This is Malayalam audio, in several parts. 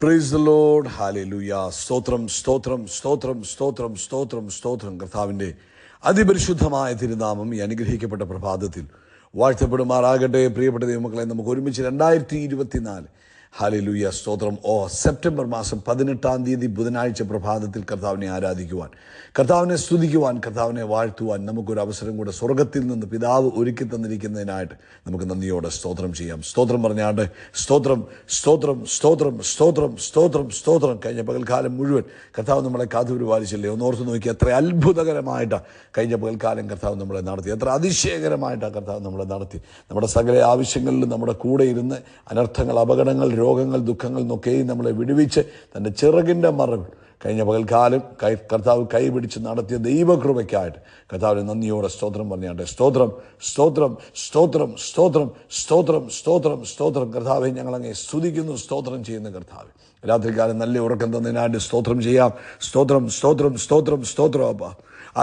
Praise the Lord. ഹല്ലേലൂയ. സ്തോത്രം സ്തോത്രം സ്തോത്രം സ്തോത്രം സ്തോത്രം സ്തോത്രം. കർത്താവിൻ്റെ അതിപരിശുദ്ധമായ തിരുനാമം ഈ അനുഗ്രഹിക്കപ്പെട്ട പ്രഭാതത്തിൽ വാഴ്ത്തപ്പെടുമാറാകട്ടെ. പ്രിയപ്പെട്ട ദൈവമക്കളെ, നമുക്ക് ഒരുമിച്ച് 2024 ഹല്ലേലൂയ സ്തോത്രം സെപ്റ്റംബർ മാസം 18 ബുധനാഴ്ച പ്രഭാതത്തിൽ കർത്താവിനെ ആരാധിക്കുവാൻ, കർത്താവിനെ സ്തുതിക്കുവാൻ, കർത്താവിനെ വാഴ്ത്തുവാൻ നമുക്കൊരു അവസരം കൂടെ സ്വർഗത്തിൽ നിന്ന് പിതാവ് ഒരുക്കി തന്നിരിക്കുന്നതിനായിട്ട് നമുക്ക് നന്ദിയോടെ സ്തോത്രം ചെയ്യാം. സ്തോത്രം പറഞ്ഞാണ്ട് സ്തോത്രം സ്തോത്രം സ്തോത്രം സ്തോത്രം സ്തോത്രം സ്തോത്രം. കഴിഞ്ഞ പകൽക്കാലം മുഴുവൻ കർത്താവ് നമ്മളെ കാത്തുപരിപാലിച്ചില്ലേ? ഒന്നോർത്ത് നോക്കി, എത്ര അത്ഭുതകരമായിട്ടാണ് കഴിഞ്ഞ പകൽക്കാലം കർത്താവ് നമ്മളെ നടത്തി, എത്ര അതിശയകരമായിട്ടാണ് കർത്താവ് നമ്മളെ നടത്തി. നമ്മുടെ സകല ആവശ്യങ്ങളിലും നമ്മുടെ കൂടെ ഇരുന്ന് അനർത്ഥങ്ങൾ, അപകടങ്ങൾ, രോഗങ്ങൾ, ദുഃഖങ്ങൾ എന്നൊക്കെയും നമ്മളെ വിടുവിച്ച് തൻ്റെ ചിറകിൻ്റെ മറവിൽ കഴിഞ്ഞ പകൽക്കാലം കർത്താവ് കൈപിടിച്ച് നടത്തിയ ദൈവകൃപയ്ക്കായിട്ട് കർത്താവിന് നന്ദിയോടെ സ്തോത്രം പറഞ്ഞാട്ടെ. സ്തോത്രം സ്തോത്രം സ്തോത്രം സ്തോത്രം സ്തോത്രം സ്തോത്രം സ്തോത്രം. കർത്താവെ, ഞങ്ങളങ്ങേ സ്തുതിക്കുന്നു, സ്തോത്രം ചെയ്യുന്ന കർത്താവ്. രാത്രികാലം നല്ല ഉറക്കം തന്നതിനായിട്ട് സ്തോത്രം ചെയ്യാം. സ്തോത്രം സ്തോത്രം സ്തോത്രം സ്തോത്രം. അപ്പ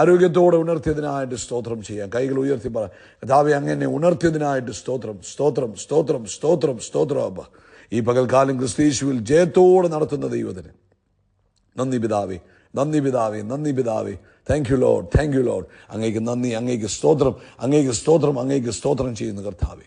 ആരോഗ്യത്തോടെ ഉണർത്തിയതിനായിട്ട് സ്തോത്രം ചെയ്യാം. കൈകൾ ഉയർത്തി പറ, കർത്താവെ, അങ്ങനെ ഉണർത്തിയതിനായിട്ട് സ്തോത്രം സ്തോത്രം സ്തോത്രം സ്തോത്രം സ്തോത്രം. അപ്പ ഈ പകൽക്കാലം ക്രിസ്തീശുവിൽ ജയത്തോടെ നടത്തുന്ന ദൈവത്തിന് നന്ദി പിതാവേ, നന്ദി പിതാവേ, നന്ദി പിതാവേ. Thank you Lord, thank you Lord. അങ്ങേക്ക് നന്ദി, അങ്ങേക്ക് സ്തോത്രം, അങ്ങേക്ക് സ്തോത്രം, അങ്ങേക്ക് സ്തോത്രം ചെയ്യുന്നു കർത്താവേ.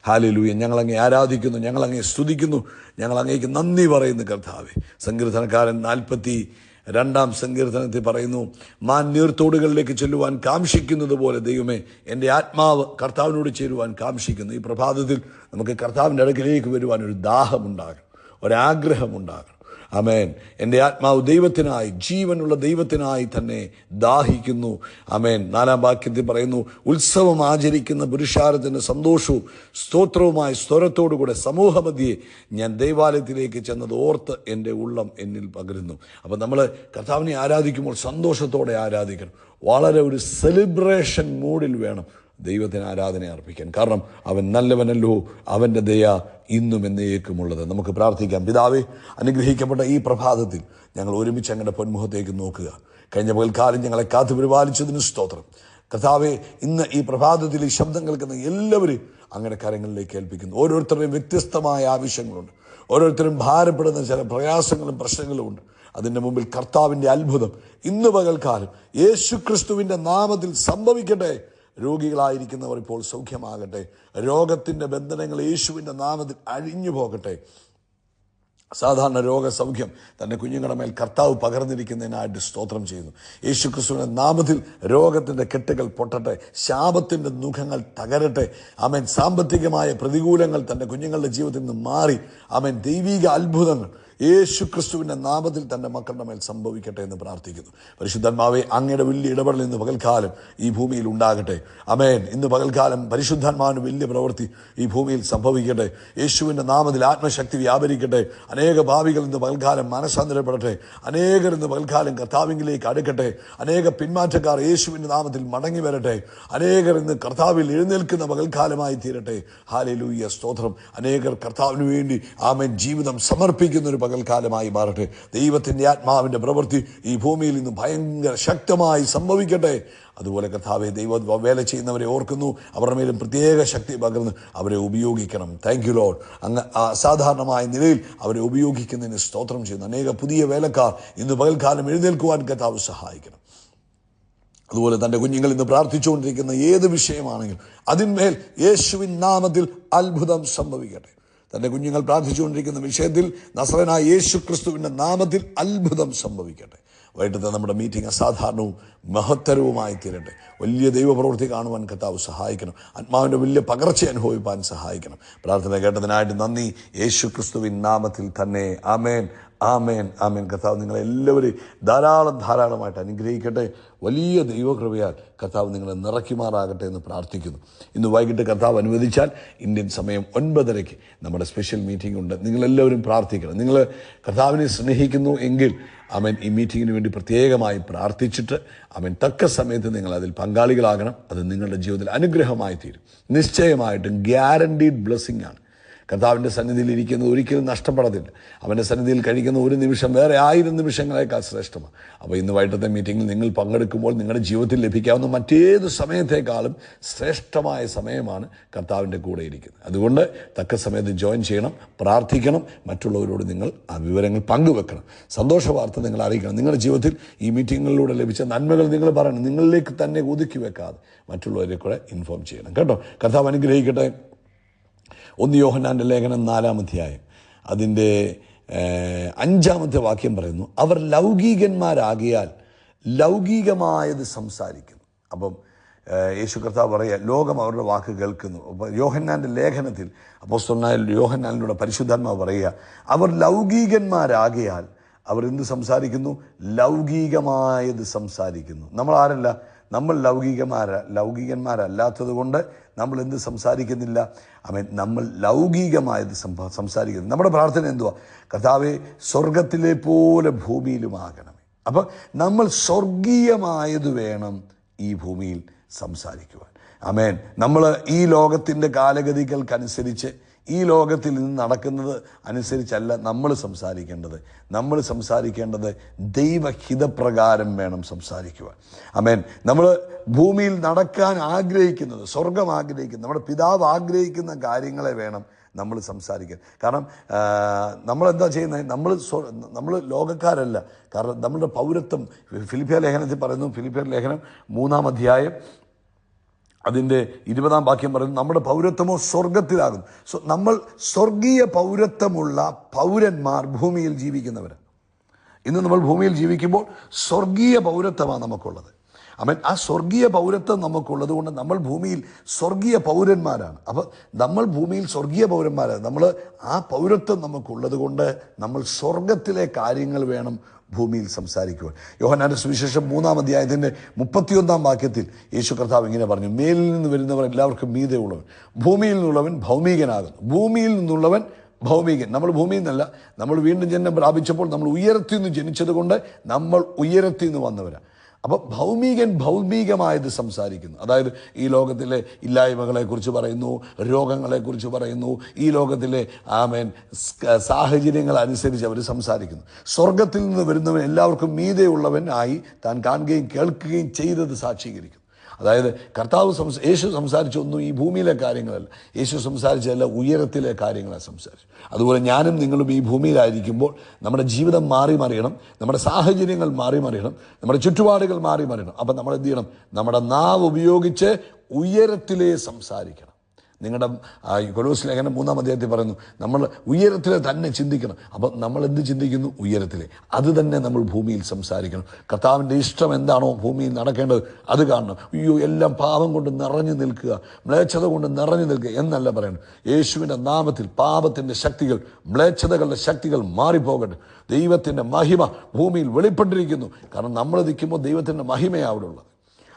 ഹല്ലേലൂയ. ഞങ്ങളങ്ങേ ആരാധിക്കുന്നു, ഞങ്ങളങ്ങേ സ്തുതിക്കുന്നു, ഞങ്ങൾ അങ്ങേക്ക് നന്ദി പറയുന്നു കർത്താവേ. സങ്കീർത്തനക്കാരൻ 42 സങ്കീർത്തനത്തിൽ പറയുന്നു, മാൻ നീർത്തോടുകളിലേക്ക് ചെല്ലുവാൻ കാംക്ഷിക്കുന്നത് പോലെ ദൈവമേ, എൻ്റെ ആത്മാവ് കർത്താവിനോട് ചേരുവാൻ കാംക്ഷിക്കുന്നു. ഈ പ്രഭാതത്തിൽ നമുക്ക് കർത്താവിൻ്റെ അടുക്കിലേക്ക് വരുവാൻ ഒരു ദാഹമുണ്ടാകണം, ഒരാഗ്രഹമുണ്ടാകണം. ആമേൻ. എൻ്റെ ആത്മാവ് ദൈവത്തിനായി, ജീവനുള്ള ദൈവത്തിനായി തന്നെ ദാഹിക്കുന്നു. ആമേൻ. 4 വാക്യത്തിൽ പറയുന്നു, ഉത്സവം ആചരിക്കുന്ന പുരുഷാരത്തിൻ്റെ സന്തോഷവും സ്തോത്രവുമായി സ്വരത്തോടുകൂടെ സമൂഹമധ്യേ ഞാൻ ദൈവാലയത്തിലേക്ക് ചെന്നത് ഓർത്ത് എൻ്റെ ഉള്ളം എന്നിൽ പകരുന്നു. അപ്പം നമ്മൾ കർത്താവിനെ ആരാധിക്കുമ്പോൾ സന്തോഷത്തോടെ ആരാധിക്കണം. വളരെ ഒരു സെലിബ്രേഷൻ മൂഡിൽ വേണം ദൈവത്തിന് ആരാധന അർപ്പിക്കാൻ. കാരണം അവൻ നല്ലവനല്ലോ, അവൻ്റെ ദയ ഇന്നും എന്നേക്കുമുള്ളത്. നമുക്ക് പ്രാർത്ഥിക്കാം. പിതാവേ, അനുഗ്രഹിക്കപ്പെട്ട ഈ പ്രഭാതത്തിൽ ഞങ്ങൾ ഒരുമിച്ച് അങ്ങയുടെ പൊന്മുഖത്തേക്ക് നോക്കുക. കഴിഞ്ഞ പകൽക്കാലം ഞങ്ങളെ കാത്തു പരിപാലിച്ചതിന് സ്തോത്രം. കർത്താവേ, ഇന്ന് ഈ പ്രഭാതത്തിൽ ഈ ശബ്ദം കേൾക്കുന്ന എല്ലാവരും അങ്ങയുടെ കരങ്ങളിലേക്ക് ഏൽപ്പിക്കുന്നു. ഓരോരുത്തരുടെയും വ്യത്യസ്തമായ ആവശ്യങ്ങളുണ്ട്. ഓരോരുത്തരും ഭാരപ്പെടുന്ന ചില പ്രയാസങ്ങളും പ്രശ്നങ്ങളും ഉണ്ട്. അതിൻ്റെ മുമ്പിൽ കർത്താവിൻ്റെ അത്ഭുതം ഇന്ന് പകൽക്കാലം യേശുക്രിസ്തുവിൻ്റെ നാമത്തിൽ സംഭവിക്കട്ടെ. രോഗികളായിരിക്കുന്നവർ ഇപ്പോൾ സൗഖ്യമാകട്ടെ. രോഗത്തിൻ്റെ ബന്ധനങ്ങൾ യേശുവിൻ്റെ നാമത്തിൽ അഴിഞ്ഞു പോകട്ടെ. സാധാരണ രോഗസൗഖ്യം തൻ്റെ കുഞ്ഞുങ്ങളുടെ മേൽ കർത്താവ് പകർന്നിരിക്കുന്നതിനായിട്ട് സ്തോത്രം ചെയ്യുന്നു. യേശുക്രിസ്തുവിൻ്റെ നാമത്തിൽ രോഗത്തിൻ്റെ കെട്ടുകൾ പൊട്ടട്ടെ, ശാപത്തിൻ്റെ മുഖങ്ങൾ തകരട്ടെ. ആമേൻ. സാമ്പത്തികമായ പ്രതികൂലങ്ങൾ തൻ്റെ കുഞ്ഞുങ്ങളുടെ ജീവിതത്തിൽ നിന്ന് മാറി ആമേൻ ദൈവിക അത്ഭുതങ്ങൾ യേശുക്രിസ്തുവിൻ്റെ നാമത്തിൽ തൻ്റെ മക്കളുടെ മേൽ സംഭവിക്കട്ടെ എന്ന് പ്രാർത്ഥിക്കുന്നു. പരിശുദ്ധാത്മാവേ, അങ്ങയുടെ വലിയ ഇടപെടൽ ഇന്ന് പകൽക്കാലം ഈ ഭൂമിയിൽ ഉണ്ടാകട്ടെ. ആമേൻ. ഇന്ന് പകൽക്കാലം പരിശുദ്ധാത്മാവിന് വലിയ പ്രവൃത്തി ഈ ഭൂമിയിൽ സംഭവിക്കട്ടെ. യേശുവിൻ്റെ നാമത്തിൽ ആത്മശക്തി വ്യാപരിക്കട്ടെ. അനേക ഭാവികൾ ഇന്ന് പകൽക്കാലം മനസ്സാന്തരപ്പെടട്ടെ. അനേകർ ഇന്ന് പകൽക്കാലം കർത്താവിലേക്ക് അടുക്കട്ടെ. അനേക പിന്മാറ്റക്കാർ യേശുവിൻ്റെ നാമത്തിൽ മടങ്ങി വരട്ടെ. അനേകർ ഇന്ന് കർത്താവിൽ എഴുന്നേൽക്കുന്ന പകൽക്കാലമായി തീരട്ടെ. ഹല്ലേലൂയ സ്തോത്രം. അനേകർ കർത്താവിന് വേണ്ടി ആമേൻ ജീവിതം സമർപ്പിക്കുന്ന ഒരു പകൽക്കാലമായി മാറട്ടെ. ദൈവത്തിൻ്റെ ആത്മാവിൻ്റെ പ്രവൃത്തി ഈ ഭൂമിയിൽ നിന്ന് ഭയങ്കര ശക്തമായി സംഭവിക്കട്ടെ. അതുപോലെ കർത്താവെ, ദൈവ വേല ചെയ്യുന്നവരെ ഓർക്കുന്നു, അവരുടെ മേലും പ്രത്യേക ശക്തി പകർന്ന് അവരെ ഉപയോഗിക്കണം. Thank you Lord. അങ്ങ് അസാധാരണമായ നിലയിൽ അവരെ ഉപയോഗിക്കുന്നതിന് സ്തോത്രം ചെയ്യുന്നു. അനേക പുതിയ വേലക്കാർ ഇന്ന് പകൽക്കാലം എഴുന്നേൽക്കുവാൻ കർത്താവ് സഹായിക്കണം. അതുപോലെ തൻ്റെ കുഞ്ഞുങ്ങൾ ഇന്ന് പ്രാർത്ഥിച്ചുകൊണ്ടിരിക്കുന്ന ഏത് വിഷയമാണെങ്കിലും അതിന്മേൽ യേശുവിൻ നാമത്തിൽ അത്ഭുതം സംഭവിക്കട്ടെ. തൻ്റെ കുഞ്ഞുങ്ങൾ പ്രാർത്ഥിച്ചുകൊണ്ടിരിക്കുന്ന വിഷയത്തിൽ നസറേനായ യേശുക്രിസ്തുവിൻ്റെ നാമത്തിൽ അത്ഭുതം സംഭവിക്കട്ടെ. വൈകിട്ടത്തെ നമ്മുടെ മീറ്റിംഗ് അസാധാരണവും മഹത്തരവുമായി തീരട്ടെ. വലിയ ദൈവപ്രവൃത്തി കാണുവാൻ കർത്താവ് സഹായിക്കണം. ആത്മാവിൻ്റെ വലിയ പകർച്ച അനുഭവിപ്പാൻ സഹായിക്കണം. പ്രാർത്ഥന കേട്ടതിനായിട്ട് നന്ദി. യേശുക്രിസ്തുവിൻ നാമത്തിൽ തന്നെ. ആമേൻ, ആമേൻ, ആമേൻ. കർത്താവ് നിങ്ങളെല്ലാവരെയും ധാരാളമായിട്ട് അനുഗ്രഹിക്കട്ടെ. വലിയ ദൈവകൃപയാൽ കർത്താവ് നിങ്ങളെ നിറയ്ക്കുമാറാകട്ടെ എന്ന് പ്രാർത്ഥിക്കുന്നു. ഇന്ന് വൈകിട്ട് കർത്താവ് അനുവദിച്ചാൽ ഇന്ത്യൻ സമയം 9:30 നമ്മുടെ സ്പെഷ്യൽ മീറ്റിംഗ് ഉണ്ട്. നിങ്ങളെല്ലാവരും പ്രാർത്ഥിക്കണം. നിങ്ങൾ കർത്താവിനെ സ്നേഹിക്കുന്നു എങ്കിൽ ആമേൻ ഈ മീറ്റിങ്ങിന് വേണ്ടി പ്രത്യേകമായി പ്രാർത്ഥിച്ചിട്ട് ആമേൻ തക്ക സമയത്ത് നിങ്ങൾ അതിൽ പങ്കാളികളാകണം. അത് നിങ്ങളുടെ ജീവിതത്തിൽ അനുഗ്രഹമായി തീരും. നിശ്ചയമായിട്ടും ഗ്യാരണ്ടീഡ് ബ്ലെസ്സിംഗ് ആണ്. കർത്താവിൻ്റെ സന്നിധിയിൽ ഇരിക്കുന്നത് ഒരിക്കലും നഷ്ടപ്പെടത്തില്ല. അവൻ്റെ സന്നിധിയിൽ കഴിക്കുന്ന ഒരു നിമിഷം വേറെ 1000 നിമിഷങ്ങളേക്കാൾ ശ്രേഷ്ഠമാണ്. അപ്പോൾ ഇന്ന് വൈകിട്ടത്തെ മീറ്റിങ്ങിൽ നിങ്ങൾ പങ്കെടുക്കുമ്പോൾ നിങ്ങളുടെ ജീവിതത്തിൽ ലഭിക്കാവുന്ന മറ്റേത് സമയത്തേക്കാളും ശ്രേഷ്ഠമായ സമയമാണ് കർത്താവിൻ്റെ കൂടെ ഇരിക്കുന്നത്. അതുകൊണ്ട് തക്ക സമയത്ത് ജോയിൻ ചെയ്യണം, പ്രാർത്ഥിക്കണം, മറ്റുള്ളവരോട് നിങ്ങൾ ആ വിവരങ്ങൾ പങ്കുവെക്കണം. സന്തോഷ വാർത്ത നിങ്ങൾ അറിയിക്കണം. നിങ്ങളുടെ ജീവിതത്തിൽ ഈ മീറ്റിങ്ങുകളിലൂടെ ലഭിച്ച നന്മകൾ നിങ്ങൾ പറയണം. നിങ്ങളിലേക്ക് തന്നെ ഒതുക്കി വെക്കാതെ മറ്റുള്ളവരെ കൂടെ ഇൻഫോം ചെയ്യണം കേട്ടോ. കർത്താവ് അനുഗ്രഹിക്കട്ടെ. 1 യോഹന്നാൻ്റെ ലേഖനം 4-ാം അധ്യായം അതിൻ്റെ 5-ാമത്തെ വാക്യം പറയുന്നു, അവർ ലൗകികന്മാരാകിയാൽ ലൗകികമായത് സംസാരിക്കുന്നു. അപ്പം യേശു കർത്താവ് പറയുക, ലോകം അവരുടെ വാക്ക് കേൾക്കുന്നു. അപ്പോൾ യോഹന്നാൻ്റെ ലേഖനത്തിൽ അപ്പോസ്തലനായ യോഹന്നാനിലൂടെ പരിശുദ്ധാത്മാവ് പറയുക, അവർ ലൗകികന്മാരാകിയാൽ അവർ എന്ത് സംസാരിക്കുന്നു? ലൗകികമായത് സംസാരിക്കുന്നു. നമ്മൾ ആരല്ല? നമ്മൾ ലൗകികന്മാരല്ലാത്തത് കൊണ്ട് നമ്മൾ എന്ത് സംസാരിക്കുന്നില്ല? നമ്മൾ ലൗകികമായത് സംസാരിക്കുന്നു. നമ്മുടെ പ്രാർത്ഥന എന്തുവാ? കർത്താവേ, സ്വർഗത്തിലെ പോലെ ഭൂമിയിലുമാകണമേ. അപ്പം നമ്മൾ സ്വർഗീയമായത് വേണം ഈ ഭൂമിയിൽ സംസാരിക്കുവാൻ. ആമേൻ. നമ്മൾ ഈ ലോകത്തിൻ്റെ കാലഗതികൾക്കനുസരിച്ച്, ഈ ലോകത്തിൽ നിന്ന് നടക്കുന്നത് അനുസരിച്ചല്ല നമ്മൾ സംസാരിക്കേണ്ടത്. നമ്മൾ സംസാരിക്കേണ്ടത് ദൈവഹിതപ്രകാരം വേണം സംസാരിക്കുവാൻ. ആമേൻ. നമ്മൾ ഭൂമിയിൽ നടക്കാൻ ആഗ്രഹിക്കുന്നത്, സ്വർഗം ആഗ്രഹിക്കുന്നത്, നമ്മുടെ പിതാവ് ആഗ്രഹിക്കുന്ന കാര്യങ്ങളെ വേണം നമ്മൾ സംസാരിക്കാൻ. കാരണം നമ്മളെന്താ ചെയ്യുന്നത്? നമ്മൾ ലോകക്കാരല്ല. കാരണം നമ്മളുടെ പൗരത്വം ഫിലിപ്പിയ ലേഖനത്തിൽ പറയുന്നു. ഫിലിപ്പിയ ലേഖനം 3-ാം അധ്യായം അതിൻ്റെ 20-ാം വാക്യം പറയുന്നു, നമ്മുടെ പൗരത്വമോ സ്വർഗത്തിലാകുന്നു. നമ്മൾ സ്വർഗീയ പൗരത്വമുള്ള പൗരന്മാർ ഭൂമിയിൽ ജീവിക്കുന്നവർ. ഇന്ന് നമ്മൾ ഭൂമിയിൽ ജീവിക്കുമ്പോൾ സ്വർഗീയ പൗരത്വമാണ് നമുക്കുള്ളത്. ആമേൻ. ആ സ്വർഗീയ പൗരത്വം നമുക്കുള്ളത് കൊണ്ട് നമ്മൾ ഭൂമിയിൽ സ്വർഗീയ പൗരന്മാരാണ്. അപ്പോൾ നമ്മൾ ഭൂമിയിൽ സ്വർഗീയ പൗരന്മാരാണ്. നമ്മൾ ആ പൗരത്വം നമുക്കുള്ളത് കൊണ്ട് നമ്മൾ സ്വർഗത്തിലെ കാര്യങ്ങൾ വേണം ഭൂമിയിൽ സംസാരിക്കുവാൻ. യോഹന്നാന്റെ സുവിശേഷം 3-ാം അധ്യായത്തിൻ്റെ 31-ാം വാക്യത്തിൽ യേശു കർത്താവ് ഇങ്ങനെ പറഞ്ഞു, മേലിൽ നിന്ന് വരുന്നവർ എല്ലാവർക്കും മീതെ ഉള്ളവൻ, ഭൂമിയിൽ നിന്നുള്ളവൻ ഭൗമികനാകുന്നു. ഭൂമിയിൽ നിന്നുള്ളവൻ ഭൗമികൻ. നമ്മൾ ഭൂമിയിൽ നിന്നല്ല, നമ്മൾ വീണ്ടും ജന്മം പ്രാപിച്ചപ്പോൾ നമ്മൾ ഉയരത്തിൽ നിന്ന് ജനിച്ചത് കൊണ്ട് നമ്മൾ ഉയരത്തിൽ നിന്ന് വന്നവരാണ്. അപ്പോൾ ഭൗമികമായത് സംസാരിക്കുന്നു. അതായത് ഈ ലോകത്തിലെ ഇല്ലായ്മകളെക്കുറിച്ച് പറയുന്നു, രോഗങ്ങളെക്കുറിച്ച് പറയുന്നു, ഈ ലോകത്തിലെ സാഹചര്യങ്ങൾ അനുസരിച്ച് അവർ സംസാരിക്കുന്നു. സ്വർഗത്തിൽ നിന്ന് വരുന്നവൻ എല്ലാവർക്കും മീതെയുള്ളവൻ ആയി താൻ കാണുകയും കേൾക്കുകയും ചെയ്തത് സാക്ഷീകരിക്കുന്നു. അതായത് യേശു സംസാരിച്ചൊന്നും ഈ ഭൂമിയിലെ കാര്യങ്ങളല്ല, യേശു സംസാരിച്ചതല്ല, ഉയരത്തിലെ കാര്യങ്ങളാണ് സംസാരിച്ചു. അതുപോലെ ഞാനും നിങ്ങളും ഈ ഭൂമിയിലായിരിക്കുമ്പോൾ നമ്മുടെ ജീവിതം മാറി മറിയണം, നമ്മുടെ സാഹചര്യങ്ങൾ മാറി മറിയണം, നമ്മുടെ ചുറ്റുപാടുകൾ മാറി മറിയണം. അപ്പം നമ്മൾ എന്ത് ചെയ്യണം? നമ്മുടെ നാവ് ഉപയോഗിച്ച് ഉയരത്തിലേ സംസാരിക്കണം. നിങ്ങളുടെ കൊലോസ്യ ലേഖനം 3-ാം അധ്യായത്തിൽ പറയുന്നു, നമ്മൾ ഉയരത്തിലെ തന്നെ ചിന്തിക്കണം. അപ്പം നമ്മൾ എന്ത് ചിന്തിക്കുന്നു? ഉയരത്തിലെ. അത് തന്നെ നമ്മൾ ഭൂമിയിൽ സംസാരിക്കണം. കർത്താവിൻ്റെ ഇഷ്ടം എന്താണോ ഭൂമിയിൽ നടക്കേണ്ടത് അത് കാണണം. അയ്യോ, എല്ലാം പാപം കൊണ്ട് നിറഞ്ഞു നിൽക്കുക, മ്ലേച്ഛത കൊണ്ട് നിറഞ്ഞു നിൽക്കുക എന്നല്ല പറയണം. യേശുവിൻ്റെ നാമത്തിൽ പാപത്തിൻ്റെ ശക്തികൾ, മ്ലേച്ഛതകളുടെ ശക്തികൾ മാറിപ്പോകട്ടെ. ദൈവത്തിൻ്റെ മഹിമ ഭൂമിയിൽ വെളിപ്പെട്ടിരിക്കുന്നു. കാരണം നമ്മൾ നിൽക്കുമ്പോൾ ദൈവത്തിൻ്റെ മഹിമയാണ് അവിടെ ഉള്ളത്.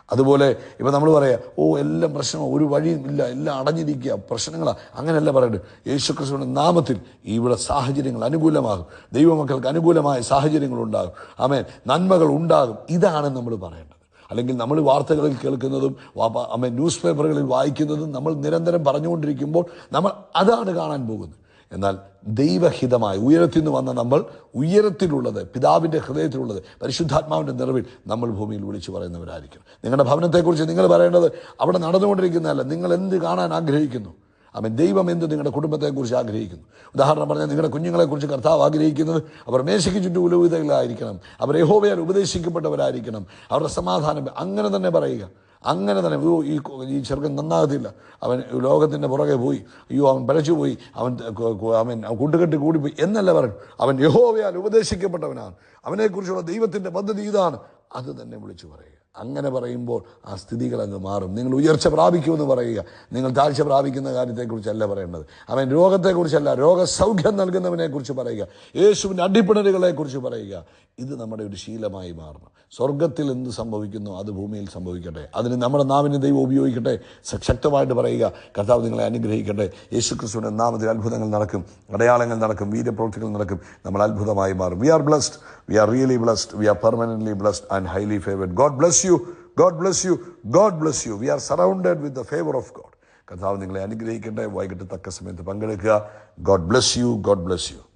അതുപോലെ ഇപ്പം നമ്മൾ പറയാം, എല്ലാം പ്രശ്നമാണ്, ഒരു വഴിയും ഇല്ല, എല്ലാം അടഞ്ഞിരിക്കുക, പ്രശ്നങ്ങളാണ്. അങ്ങനെയല്ല പറയുന്നത്. യേശുക്രിസ്തുവിൻ്റെ നാമത്തിൽ ഇവിടെ സാഹചര്യങ്ങൾ അനുകൂലമാകും, ദൈവമക്കൾക്ക് അനുകൂലമായ സാഹചര്യങ്ങൾ ഉണ്ടാകും. ആമേൻ. നന്മകൾ ഉണ്ടാകും. ഇതാണ് നമ്മൾ പറയേണ്ടത്. അല്ലെങ്കിൽ നമ്മൾ വാർത്തകളിൽ കേൾക്കുന്നതും ന്യൂസ് പേപ്പറുകളിൽ വായിക്കുന്നതും നമ്മൾ നിരന്തരം പറഞ്ഞുകൊണ്ടിരിക്കുമ്പോൾ നമ്മൾ അതാണ് കാണാൻ പോകുന്നത്. എന്നാൽ ദൈവഹിതമായ ഉയരത്തിൽ നിന്ന് വന്ന നമ്മൾ ഉയരത്തിലുള്ളത്, പിതാവിൻ്റെ ഹൃദയത്തിലുള്ളത്, പരിശുദ്ധാത്മാവിൻ്റെ നിറവിൽ നമ്മൾ ഭൂമിയിൽ വിളിച്ചു പറയുന്നവരായിരിക്കും. നിങ്ങളുടെ ഭവനത്തെക്കുറിച്ച് നിങ്ങൾ പറയേണ്ടത് അവിടെ നടന്നുകൊണ്ടിരിക്കുന്നതല്ല, നിങ്ങൾ എന്ത് കാണാൻ ആഗ്രഹിക്കുന്നു. ദൈവം എന്ത് നിങ്ങളുടെ കുടുംബത്തെക്കുറിച്ച് ആഗ്രഹിക്കുന്നു. ഉദാഹരണം പറഞ്ഞാൽ, നിങ്ങളുടെ കുഞ്ഞുങ്ങളെക്കുറിച്ച് കർത്താവ് ആഗ്രഹിക്കുന്നത് അവർ മേശയ്ക്ക് ചുറ്റും ഉലവിതകളായിരിക്കണം, അവർ യഹോവയാൽ ഉപദേശിക്കപ്പെട്ടവരായിരിക്കണം, അവരുടെ സമാധാനം. അങ്ങനെ തന്നെ പറയുക. അങ്ങനെ തന്നെ ഈ ചെറുക്കൻ നന്നാകത്തില്ല, അവൻ ലോകത്തിൻ്റെ പുറകെ പോയി, അയ്യോ അവൻ പഴച്ചു പോയി, അവൻ കൂട്ടുകെട്ടി കൂടിപ്പോയി എന്നല്ല പറയും. അവൻ യഹോവയാൽ ഉപദേശിക്കപ്പെട്ടവനാണ്, അവനെക്കുറിച്ചുള്ള ദൈവത്തിൻ്റെ പദ്ധതി ഇതാണ്. അത് തന്നെ വിളിച്ചു പറയുക. അങ്ങനെ പറയുമ്പോൾ ആ സ്ഥിതികൾ അങ്ങ് മാറും. നിങ്ങൾ ഉയർച്ച പ്രാപിക്കുമെന്ന് പറയുക. നിങ്ങൾ താഴ്ച പ്രാപിക്കുന്ന കാര്യത്തെക്കുറിച്ചല്ല പറയേണ്ടത്. അവൻ രോഗത്തെക്കുറിച്ചല്ല, രോഗസൗഖ്യം നൽകുന്നവനെക്കുറിച്ച് പറയുക. യേശുവിൻ്റെ അടിപ്പിണരുകളെക്കുറിച്ച് പറയുക. ഇത് നമ്മുടെ ഒരു ശീലമായി മാറണം. സ്വർഗത്തിൽ എന്ത് സംഭവിക്കുന്നു അത് ഭൂമിയിൽ സംഭവിക്കട്ടെ. അതിന് നമ്മുടെ നാവിനെ ദൈവം ഉപയോഗിക്കട്ടെ. ശക്തമായിട്ട് പറയുക. കർത്താവ് നിങ്ങളെ അനുഗ്രഹിക്കട്ടെ. യേശുക്രിസ്തുവിൻ്റെ നാമത്തിൽ അത്ഭുതങ്ങൾ നടക്കും, അടയാളങ്ങൾ നടക്കും, വീര്യപ്രവൃത്തികൾ നടക്കും. നമ്മൾ അത്ഭുതമായി മാറും. We are blessed. We are really blessed. We are permanently blessed and highly favored. God bless you. God bless you. God bless you. We are surrounded with the favor of God. കർത്താവ് നിങ്ങളെ അനുഗ്രഹിക്കട്ടെ. വൈകിട്ട് തക്ക സമയത്ത് പങ്കെടുക്കുക. God bless you.